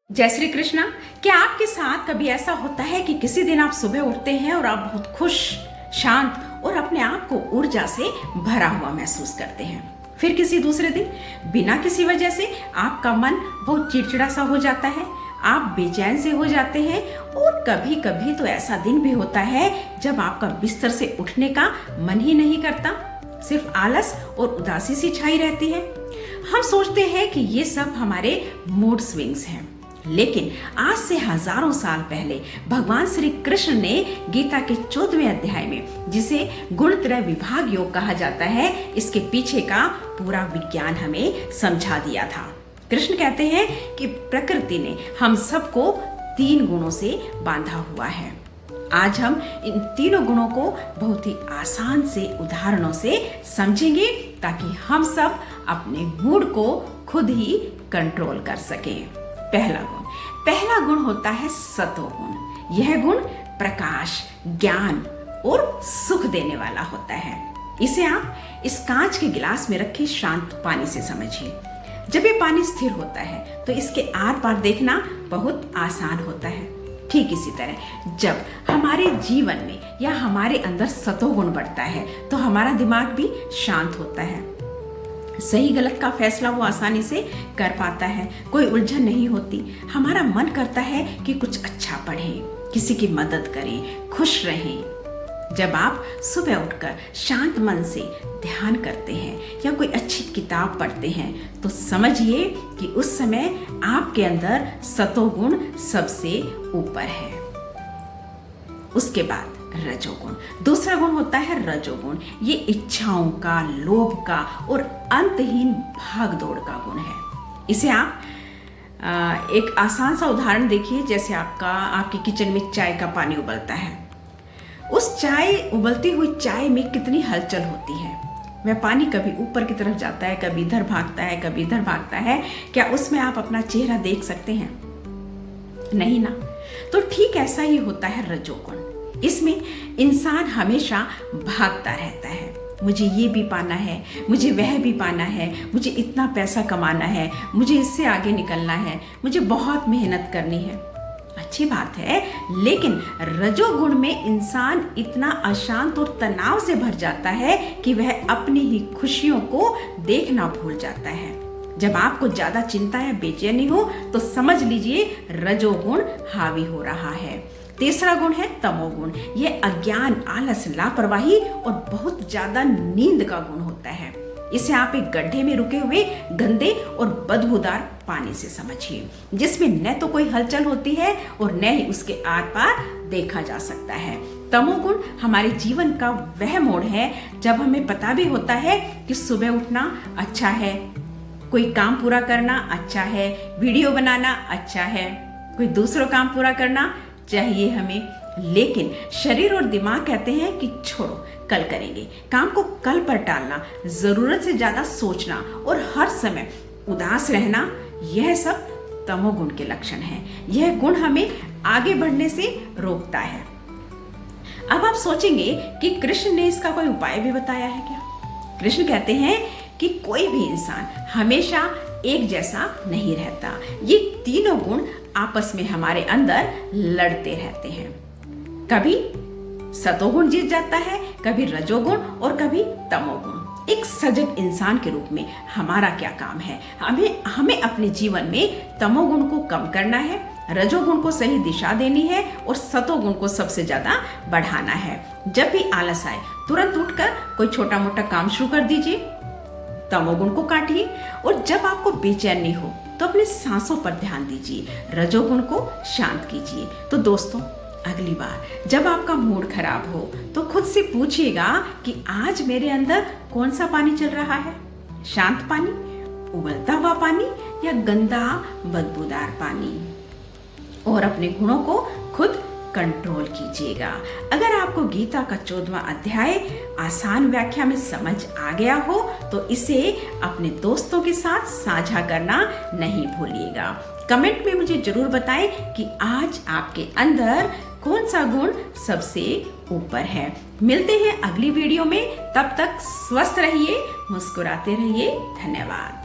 जय श्री कृष्णा। क्या आपके साथ कभी ऐसा होता है कि किसी दिन आप सुबह उठते हैं और आप बहुत खुश, शांत और अपने आप को ऊर्जा से भरा हुआ महसूस करते हैं। फिर किसी दूसरे दिन बिना किसी वजह से आपका मन बहुत चिड़चिड़ा सा हो जाता है, आप बेचैन से हो जाते हैं और कभी कभी तो ऐसा दिन भी होता है जब आपका बिस्तर से उठने का मन ही नहीं करता, सिर्फ आलस और उदासी सी छाई रहती है। हम सोचते हैं कि ये सब हमारे मूड स्विंग्स हैं, लेकिन आज से हजारों साल पहले भगवान श्री कृष्ण ने गीता के 14वें अध्याय में, जिसे गुणत्रय विभाग योग कहा जाता है, इसके पीछे का पूरा विज्ञान हमें समझा दिया था। कृष्ण कहते हैं कि प्रकृति ने हम सबको 3 गुणों से बांधा हुआ है। आज हम इन तीनों गुणों को बहुत ही आसान से उदाहरणों से समझेंगे ताकि हम सब अपने मूड को खुद ही कंट्रोल कर सकें। पहला गुण होता है सतोगुण। यह गुण प्रकाश, ज्ञान और सुख देने वाला होता है। इसे आप इस कांच के गिलास में रखे शांत पानी से समझिए। जब ये पानी स्थिर होता है तो इसके आर पार देखना बहुत आसान होता है। ठीक इसी तरह जब हमारे जीवन में या हमारे अंदर सतोगुण बढ़ता है तो हमारा दिमाग भी शांत होता है। सही गलत का फैसला वो आसानी से कर पाता है, कोई उलझन नहीं होती। हमारा मन करता है कि कुछ अच्छा पढ़ें, किसी की मदद करें, खुश रहें। जब आप सुबह उठकर शांत मन से ध्यान करते हैं या कोई अच्छी किताब पढ़ते हैं तो समझिए कि उस समय आपके अंदर सतोगुण सबसे ऊपर है। उसके बाद रजोगुण। दूसरा गुण होता है रजोगुण। ये इच्छाओं का, लोभ का और अंतहीन भागदौड़ का गुण है। इसे आप एक आसान सा उदाहरण देखिए। जैसे आपके किचन में चाय का पानी उबलता है। उस उबलती हुई चाय में कितनी हलचल होती है। वह पानी कभी ऊपर की तरफ जाता है, कभी इधर भागता है, कभी इधर भागता है। क्या उसमें आप अपना चेहरा देख सकते हैं? नहीं ना। तो ठीक ऐसा ही होता है रजोगुण। इसमें इंसान हमेशा भागता रहता है। मुझे ये भी पाना है, मुझे वह भी पाना है, मुझे इतना पैसा कमाना है, मुझे इससे आगे निकलना है, मुझे बहुत मेहनत करनी है। अच्छी बात है, लेकिन रजोगुण में इंसान इतना अशांत और तनाव से भर जाता है कि वह अपनी ही खुशियों को देखना भूल जाता है। जब आपको ज्यादा चिंता या बेचैनी हो तो समझ लीजिए रजोगुण हावी हो रहा है। तीसरा गुण है तमोगुण। यह अज्ञान, आलस, लापरवाही और बहुत ज्यादा नींद का गुण होता है। इसे आप एक गड्ढे में रुके हुए गंदे और बदबूदार पानी से समझिए, जिसमें न तो कोई हलचल होती है और न ही उसके आर पार देखा जा सकता है। तमोगुण हमारे जीवन का वह मोड़ है जब हमें पता भी होता है कि सुबह उठना अच्छा है, कोई काम पूरा करना अच्छा है, वीडियो बनाना अच्छा है, कोई दूसरों काम पूरा करना चाहिए हमें, लेकिन शरीर और दिमाग कहते हैं कि छोड़ो, कल करेंगे। काम को कल पर टालना, जरूरत से ज्यादा सोचना और हर समय उदास रहना, यह सब तमोगुण के लक्षण हैं। यह गुण हमें आगे बढ़ने से रोकता है। अब आप सोचेंगे कि कृष्ण ने इसका कोई उपाय भी बताया है क्या? कृष्ण कहते हैं कि कोई भी इंसान हमेशा एक जैसा नहीं रहता। ये तीनों गुण आपस में हमारे अंदर लड़ते रहते हैं। कभी सतोगुण जीत जाता है, कभी रजोगुण और कभी तमोगुण। एक सजग इंसान के रूप में हमारा क्या काम है? हमें अपने जीवन में तमोगुण को कम करना है, रजोगुण को सही दिशा देनी है और सतोगुण को सबसे ज्यादा बढ़ाना है। जब भी आलस आए तुरंत उठकर कोई छोटा मोटा काम शुरू कर दीजिए, तमोगुण को काटिए। और जब आपको बेचैनी हो तो अपने सांसों पर ध्यान दीजिए, रजोगुण को शांत कीजिए। तो दोस्तों, अगली बार जब आपका मूड खराब हो तो खुद से पूछिएगा कि आज मेरे अंदर कौन सा पानी चल रहा है? शांत पानी, उबलता हुआ पानी या गंदा बदबूदार पानी? और अपने गुणों को खुद कंट्रोल कीजिएगा। अगर आपको गीता का 14वां अध्याय आसान व्याख्या में समझ आ गया हो तो इसे अपने दोस्तों के साथ साझा करना नहीं भूलिएगा। कमेंट में मुझे जरूर बताएं कि आज आपके अंदर कौन सा गुण सबसे ऊपर है। मिलते हैं अगली वीडियो में, तब तक स्वस्थ रहिए, मुस्कुराते रहिए। धन्यवाद।